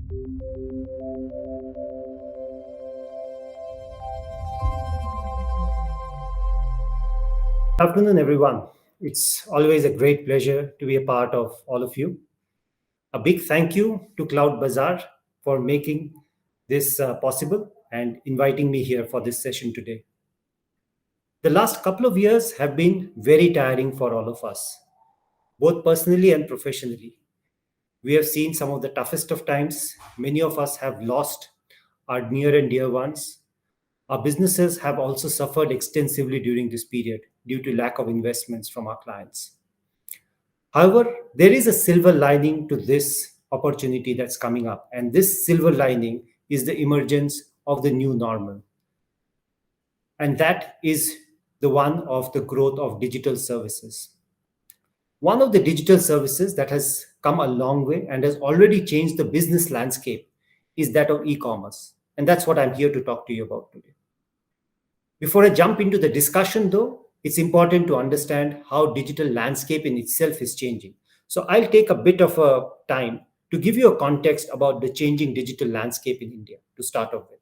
Good afternoon, everyone. It's always a great pleasure to be a part of all of you. A big thank you to Cloudbazaar for making this possible and inviting me here for this session today. The last couple of years have been very tiring for all of us, both personally and professionally. We have seen some of the toughest of times. Many of us have lost our near and dear ones. Our businesses have also suffered extensively during this period due to lack of investments from our clients. However, there is a silver lining to this opportunity that's coming up, and this silver lining is the emergence of the new normal. And that is the one of the growth of digital services. One of the digital services that has come a long way and has already changed the business landscape is that of e-commerce. And that's what I'm here to talk to you about today. Before I jump into the discussion, though, it's important to understand how digital landscape in itself is changing. So I'll take a bit of a time to give you a context about the changing digital landscape in India to start off with.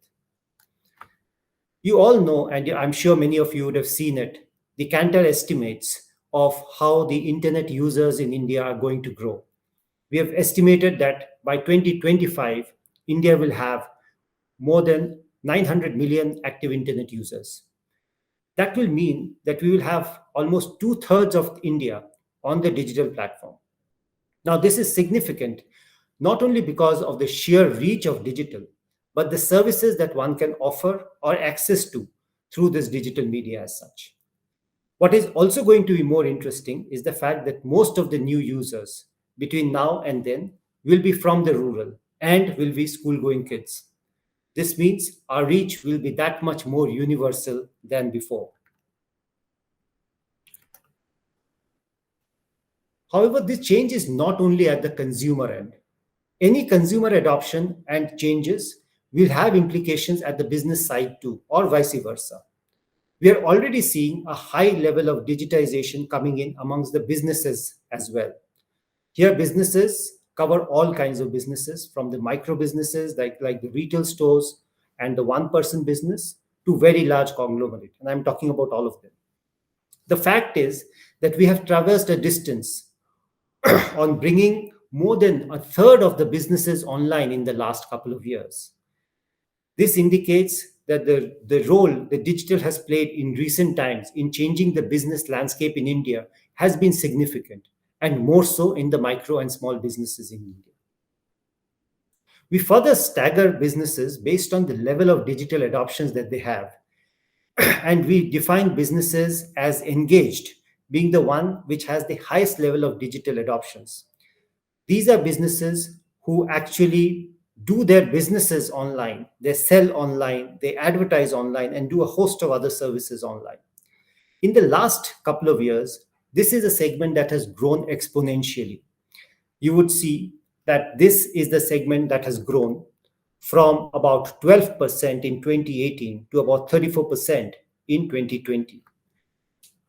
You all know, and I'm sure many of you would have seen it, the Kantar estimates of how the internet users in India are going to grow. We have estimated that by 2025, India will have more than 900 million active internet users. That will mean that we will have almost two-thirds of India on the digital platform. Now, this is significant, not only because of the sheer reach of digital, but the services that one can offer or access to through this digital media as such. What is also going to be more interesting is the fact that most of the new users between now and then will be from the rural and will be school-going kids. This means our reach will be that much more universal than before. However, this change is not only at the consumer end. Any consumer adoption and changes will have implications at the business side too, or vice versa. We are already seeing a high level of digitization coming in amongst the businesses as well. Here, businesses cover all kinds of businesses, from the micro businesses like the retail stores and the one-person business to very large conglomerate. And I'm talking about all of them. The fact is that we have traversed a distance on bringing more than a third of the businesses online in the last couple of years. This indicates that the role the digital has played in recent times in changing the business landscape in India has been significant, and more so in the micro and small businesses in India. We further stagger businesses based on the level of digital adoptions that they have. And we define businesses as engaged, being the one which has the highest level of digital adoptions. These are businesses who actually do their businesses online, they sell online, they advertise online, and do a host of other services online. In the last couple of years, this is a segment that has grown exponentially. You would see that this is the segment that has grown from about 12% in 2018 to about 34% in 2020.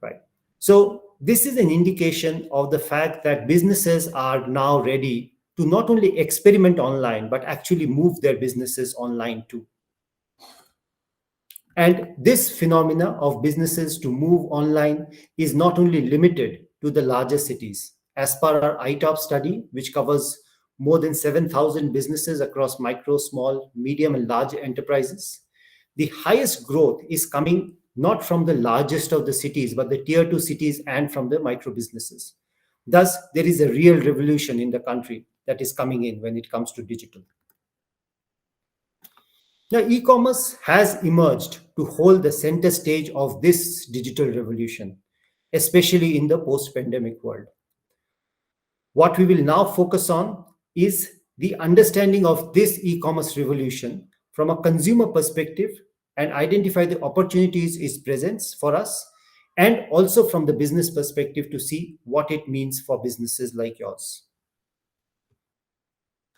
Right. So this is an indication of the fact that businesses are now ready to not only experiment online, but actually move their businesses online too. And this phenomena of businesses to move online is not only limited to the larger cities. As per our ITAP study, which covers more than 7,000 businesses across micro, small, medium, and large enterprises, the highest growth is coming not from the largest of the cities, but the tier 2 cities and from the micro businesses. Thus, there is a real revolution in the country that is coming in when it comes to digital. Now, e-commerce has emerged to hold the center stage of this digital revolution, especially in the post-pandemic world. What we will now focus on is the understanding of this e-commerce revolution from a consumer perspective and identify the opportunities it presents for us, and also from the business perspective to see what it means for businesses like yours.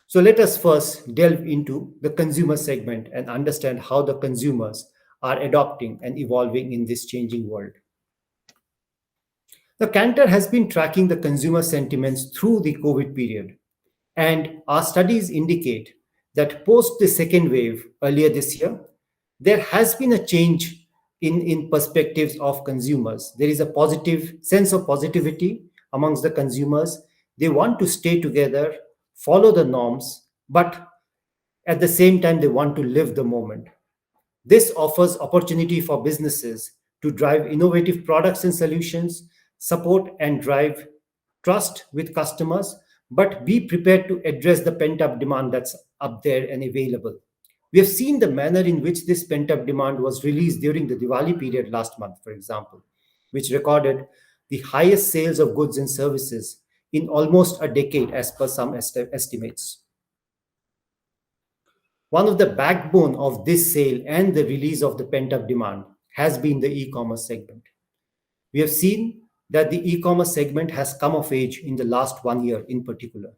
So let us first delve into the consumer segment and understand how the consumers are adopting and evolving in this changing world. The Kantar has been tracking the consumer sentiments through the COVID period, and our studies indicate that post the second wave earlier this year, there has been a change in perspectives of consumers. There is a positive sense of positivity amongst the consumers. They want to stay together, follow the norms, but at the same time, they want to live the moment. This offers opportunity for businesses to drive innovative products and solutions, support and drive trust with customers, but be prepared to address the pent up demand that's up there and available. We have seen the manner in which this pent up demand was released during the Diwali period last month, for example, which recorded the highest sales of goods and services in almost a decade, as per some estimates. One of the backbone of this sale and the release of the pent-up demand has been the e-commerce segment. We have seen that the e-commerce segment has come of age in the last 1 year in particular.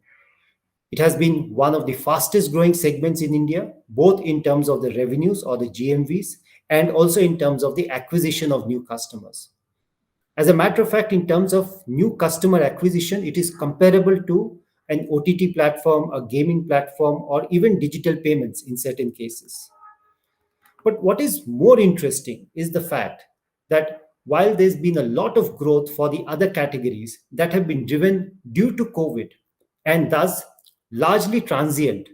It has been one of the fastest growing segments in India, both in terms of the revenues or the GMVs, and also in terms of the acquisition of new customers. As a matter of fact, in terms of new customer acquisition, it is comparable to an OTT platform, a gaming platform, or even digital payments in certain cases. But what is more interesting is the fact that while there's been a lot of growth for the other categories that have been driven due to COVID and thus largely transient,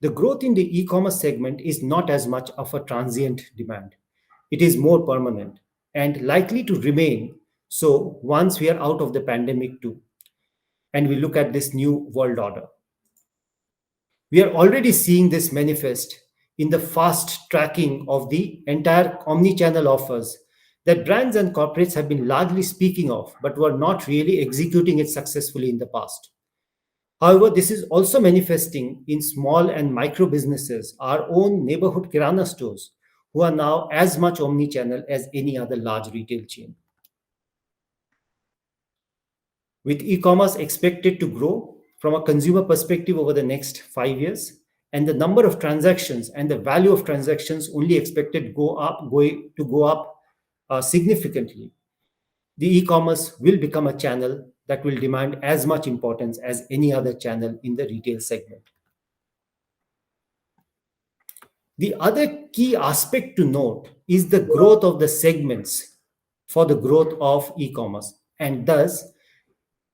the growth in the e commerce segment is not as much of a transient demand. It is more permanent and likely to remain so once we are out of the pandemic too, and we look at this new world order. We are already seeing this manifest in the fast tracking of the entire omni-channel offers that brands and corporates have been largely speaking of, but were not really executing it successfully in the past. However, this is also manifesting in small and micro businesses, our own neighborhood kirana stores, who are now as much omni-channel as any other large retail chain. With e-commerce expected to grow from a consumer perspective over the next 5 years, and the number of transactions and the value of transactions only expected to go up significantly, the e-commerce will become a channel that will demand as much importance as any other channel in the retail segment. The other key aspect to note is the growth of the segments for the growth of e-commerce, and thus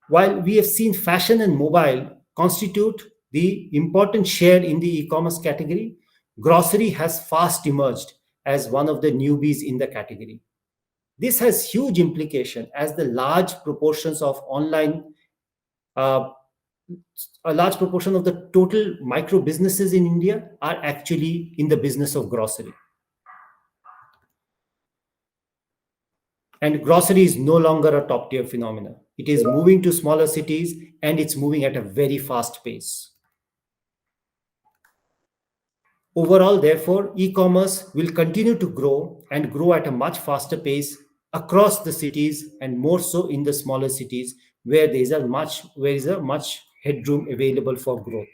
while we have seen fashion and mobile constitute the important share in the e-commerce category, grocery has fast emerged as one of the newbies in the category. This has huge implication as the large proportions of online, uh, a large proportion of the total micro businesses in India are actually in the business of grocery. And grocery is no longer a top tier phenomenon. It is moving to smaller cities and it's moving at a very fast pace. Overall, therefore, e commerce will continue to grow and grow at a much faster pace across the cities and more so in the smaller cities where there is a much headroom available for growth.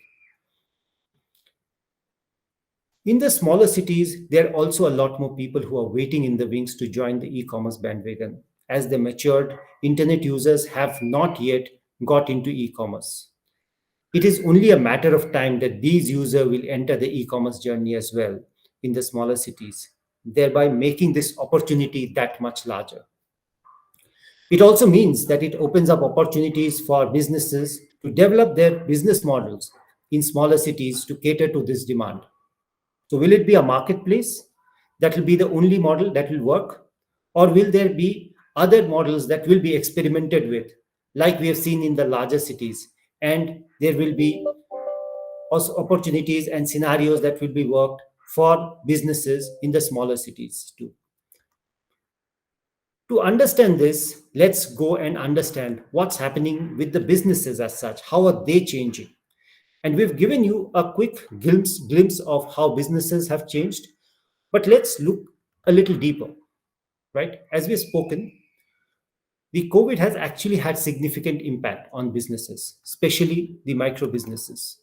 In the smaller cities, there are also a lot more people who are waiting in the wings to join the e commerce bandwagon, as the matured internet users have not yet got into e commerce. It is only a matter of time that these users will enter the e commerce journey as well in the smaller cities, thereby making this opportunity that much larger. It also means that it opens up opportunities for businesses to develop their business models in smaller cities to cater to this demand. So, will it be a marketplace that will be the only model that will work? Or will there be other models that will be experimented with, like we have seen in the larger cities? And there will be also opportunities and scenarios that will be worked for businesses in the smaller cities too. To understand this, let's go and understand what's happening with the businesses as such. How are they changing? And we've given you a quick glimpse of how businesses have changed, but let's look a little deeper, right? As we've spoken, the COVID has actually had significant impact on businesses, especially the micro businesses.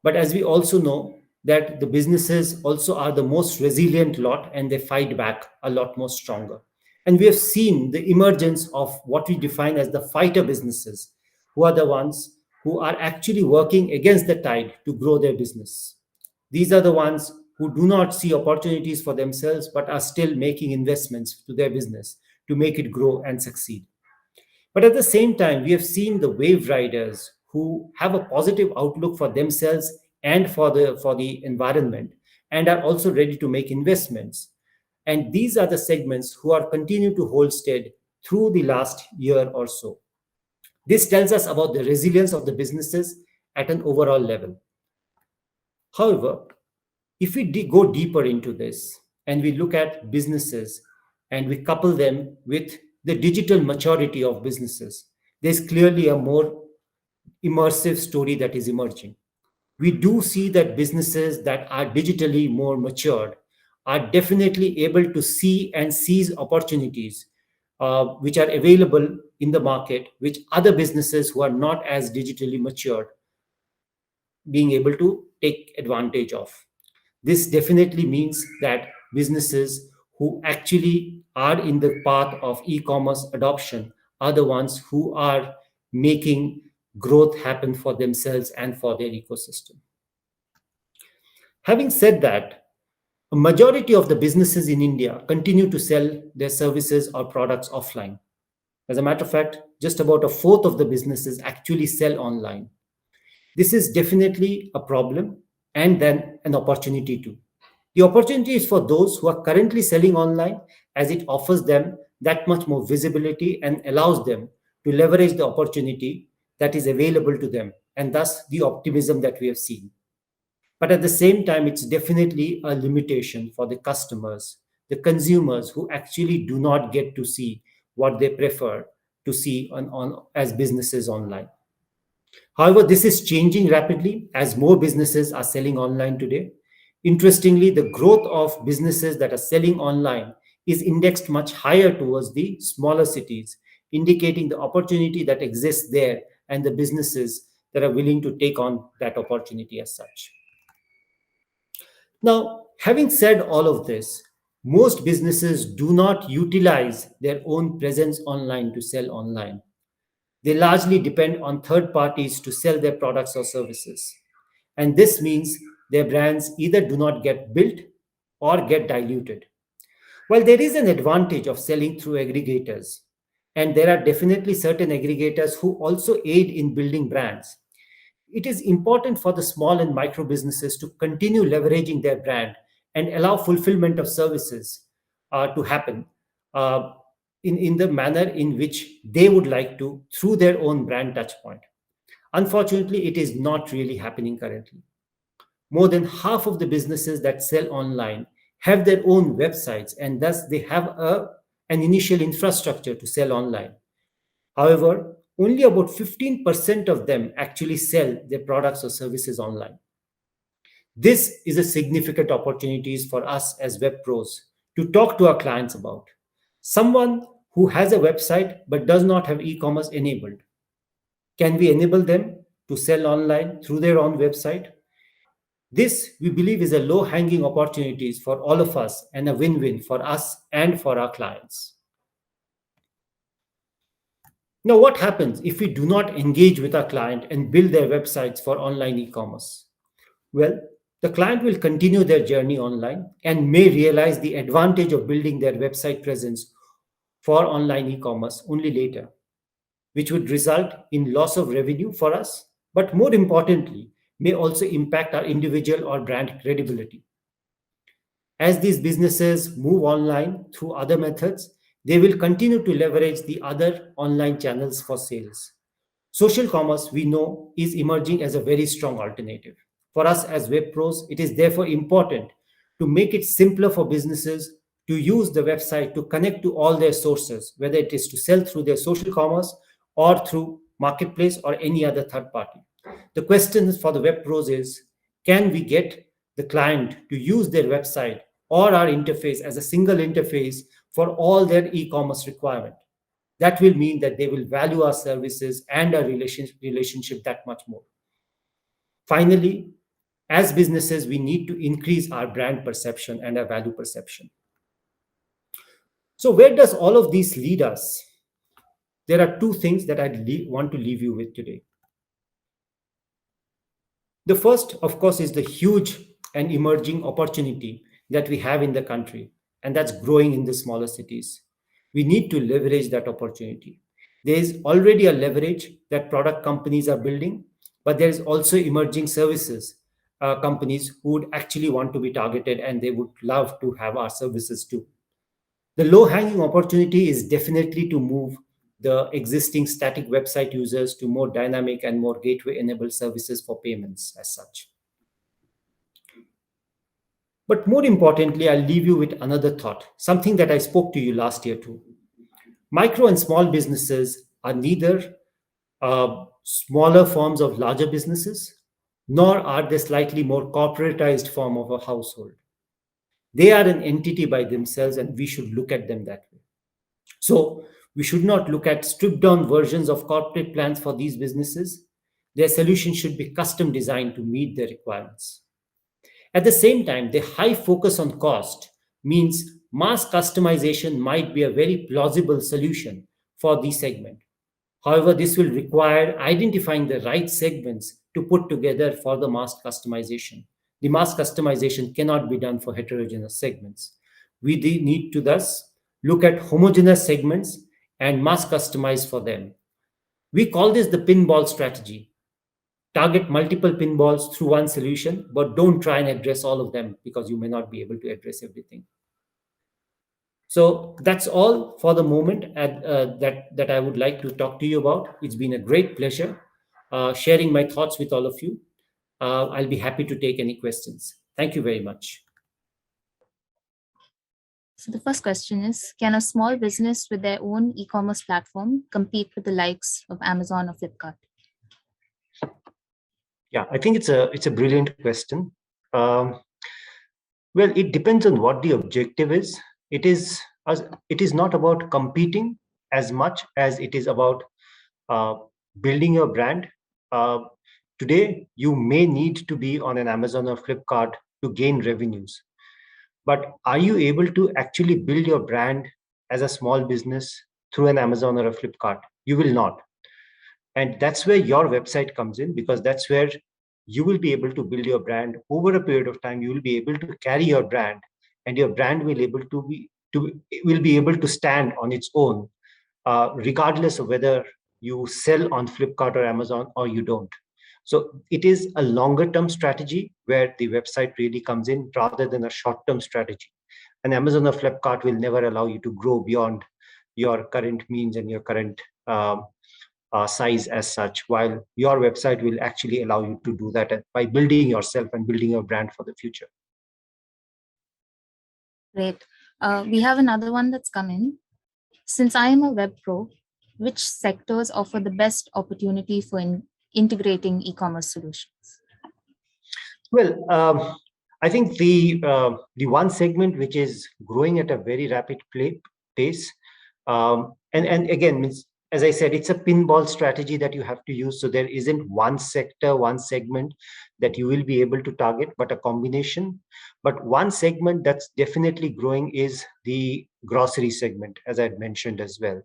But as we also know, that the businesses also are the most resilient lot and they fight back a lot more stronger. And we have seen the emergence of what we define as the fighter businesses, who are the ones who are actually working against the tide to grow their business. These are the ones who do not see opportunities for themselves but are still making investments to their business to make it grow and succeed. But at the same time, we have seen the wave riders who have a positive outlook for themselves and for the environment and are also ready to make investments. And these are the segments who are continuing to hold steady through the last year or so. This tells us about the resilience of the businesses at an overall level. However, if we go deeper into this and we look at businesses and we couple them with the digital maturity of businesses, there's clearly a more immersive story that is emerging. We do see that businesses that are digitally more matured are definitely able to see and seize opportunities which are available in the market, which other businesses who are not as digitally matured being able to take advantage of. This definitely means that businesses who actually are in the path of e-commerce adoption are the ones who are making growth happen for themselves and for their ecosystem. Having said that, a majority of the businesses in India continue to sell their services or products offline. As a matter of fact, just about a fourth of the businesses actually sell online. This is definitely a problem and then an opportunity too. The opportunity is for those who are currently selling online, as it offers them that much more visibility and allows them to leverage the opportunity that is available to them, and thus the optimism that we have seen. But at the same time, it's definitely a limitation for the customers, the consumers who actually do not get to see what they prefer to see on as businesses online. However, this is changing rapidly as more businesses are selling online today. Interestingly, the growth of businesses that are selling online is indexed much higher towards the smaller cities, indicating the opportunity that exists there and the businesses that are willing to take on that opportunity as such. Now, having said all of this, most businesses do not utilize their own presence online to sell online. They largely depend on third parties to sell their products or services. And this means their brands either do not get built or get diluted. While there is an advantage of selling through aggregators, and there are definitely certain aggregators who also aid in building brands, it is important for the small and micro businesses to continue leveraging their brand and allow fulfillment of services to happen uh, in the manner in which they would like to through their own brand touchpoint. Unfortunately, it is not really happening currently. More than half of the businesses that sell online have their own websites, and thus they have an initial infrastructure to sell online. However, only about 15% of them actually sell their products or services online. This is a significant opportunity for us as web pros to talk to our clients about. Someone who has a website but does not have e-commerce enabled, can we enable them to sell online through their own website? This, we believe, is a low hanging opportunities for all of us and a win win for us and for our clients. Now, what happens if we do not engage with our client and build their websites for online e commerce? Well, the client will continue their journey online and may realize the advantage of building their website presence for online e commerce only later, which would result in loss of revenue for us, but more importantly, may also impact our individual or brand credibility. As these businesses move online through other methods, they will continue to leverage the other online channels for sales. Social commerce, we know, is emerging as a very strong alternative. For us as web pros, it is therefore important to make it simpler for businesses to use the website to connect to all their sources, whether it is to sell through their social commerce or through marketplace or any other third party. The question for the web pros is, can we get the client to use their website or our interface as a single interface for all their e-commerce requirement? That will mean that they will value our services and our relationship that much more. Finally, as businesses, we need to increase our brand perception and our value perception. So, where does all of this lead us? There are two things that want to leave you with today. The first, of course, is the huge an emerging opportunity that we have in the country, and that's growing in the smaller cities. We need to leverage that opportunity. There is already a leverage that product companies are building, but there is also emerging services companies who would actually want to be targeted, and they would love to have our services too. The low hanging opportunity is definitely to move the existing static website users to more dynamic and more gateway enabled services for payments as such. But more importantly, I'll leave you with another thought, something that I spoke to you last year too. Micro and small businesses are neither smaller forms of larger businesses, nor are they slightly more corporatized form of a household. They are an entity by themselves, and we should look at them that way. So we should not look at stripped down versions of corporate plans for these businesses. Their solution should be custom designed to meet their requirements. At the same time, the high focus on cost means mass customization might be a very plausible solution for the segment. However, this will require identifying the right segments to put together for the mass customization. The mass customization cannot be done for heterogeneous segments. We need to thus look at homogeneous segments and mass customize for them. We call this the pinball strategy. Target multiple pinballs through one solution, but don't try and address all of them because you may not be able to address everything. So that's all for the moment that I would like to talk to you about. It's been a great pleasure sharing my thoughts with all of you. I'll be happy to take any questions. Thank you very much. So the first question is, can a small business with their own e-commerce platform compete with the likes of Amazon or Flipkart? Yeah, I think it's a brilliant question. Well, it depends on what the objective is. It is not about competing as much as it is about uh, building your brand. Uh, Today, you may need to be on an Amazon or Flipkart to gain revenues. But are you able to actually build your brand as a small business through an Amazon or a Flipkart? You will not. And that's where your website comes in, because that's where you will be able to build your brand over a period of time. You will be able to carry your brand, and your brand will be able to stand on its own, regardless of whether you sell on Flipkart or Amazon or you don't. So it is a longer term strategy where the website really comes in rather than a short term strategy. And Amazon or Flipkart will never allow you to grow beyond your current means and your current size as such, while your website will actually allow you to do that by building yourself and building your brand for the future. Great. We have another one that's come in. Since I am a web pro, which sectors offer the best opportunity for integrating e-commerce solutions? Well, I think the one segment which is growing at a very rapid pace, and again, means, as I said, it's a pinball strategy that you have to use. So there isn't one sector, one segment that you will be able to target, but a combination. But one segment that's definitely growing is the grocery segment, as I had mentioned as well.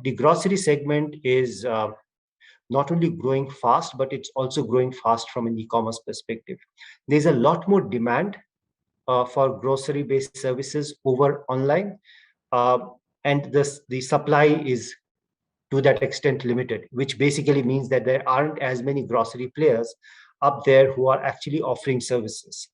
The grocery segment is not only growing fast, but it's also growing fast from an e-commerce perspective. There's a lot more demand for grocery-based services over online, uh, and the supply is to that extent limited, which basically means that there aren't as many grocery players up there who are actually offering services,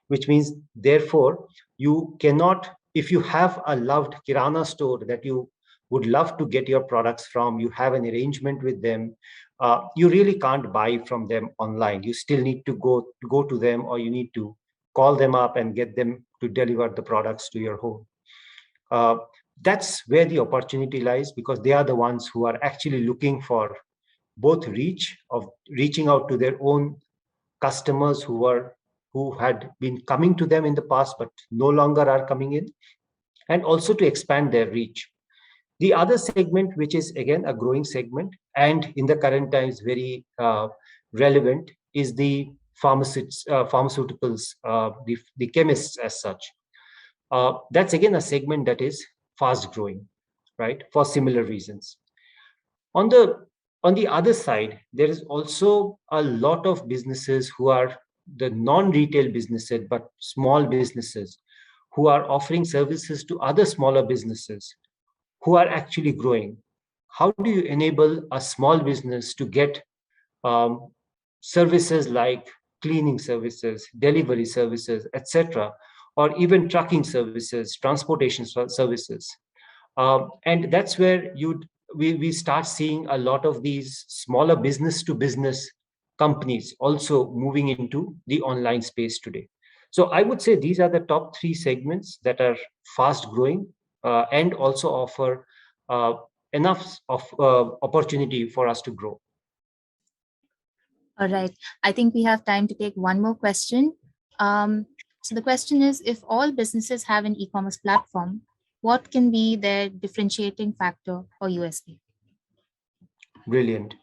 which means therefore you cannot, if you have a loved kirana store that you would love to get your products from, you have an arrangement with them, you really can't buy from them online. You still need to go to them, or you need to call them up and get them to deliver the products to your home. uh, that's where the opportunity lies, because they are the ones who are actually looking for both reaching out to their own customers who had been coming to them in the past but no longer are coming in, and also to expand their reach. The other segment, which is again a growing segment and in the current times very relevant, is the pharmaceuticals, the chemists as such. That's again a segment that is fast growing, right? For similar reasons. On the other side, there is also a lot of businesses who are the non-retail businesses, but small businesses who are offering services to other smaller businesses who are actually growing. How do you enable a small business to get um, services like cleaning services, delivery services, etc., or even trucking services, transportation services? And that's where we start seeing a lot of these smaller business to business companies also moving into the online space today. So I would say these are the top three segments that are fast growing and also offer uh, enough of opportunity for us to grow. All right. I think we have time to take one more question. So the question is, if all businesses have an e-commerce platform, what can be their differentiating factor or USP? Brilliant.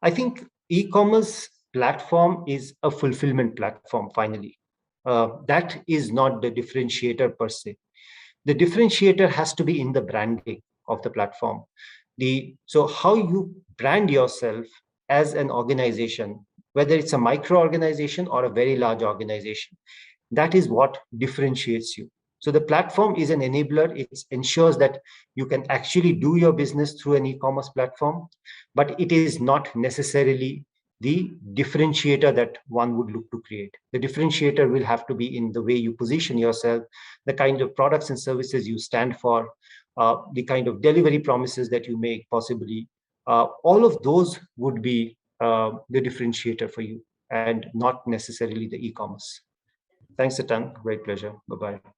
I think e-commerce platform is a fulfillment platform finally. That is not the differentiator per se. The differentiator has to be in the branding of the platform. So how you brand yourself as an organization, whether it's a micro organization or a very large organization, that is what differentiates you. So the platform is an enabler. It ensures that you can actually do your business through an e-commerce platform, but it is not necessarily the differentiator that one would look to create. The differentiator will have to be in the way you position yourself, the kind of products and services you stand for, the kind of delivery promises that you make, possibly. All of those would be the differentiator for you and not necessarily the e-commerce. Thanks a ton. Great pleasure. Bye-bye.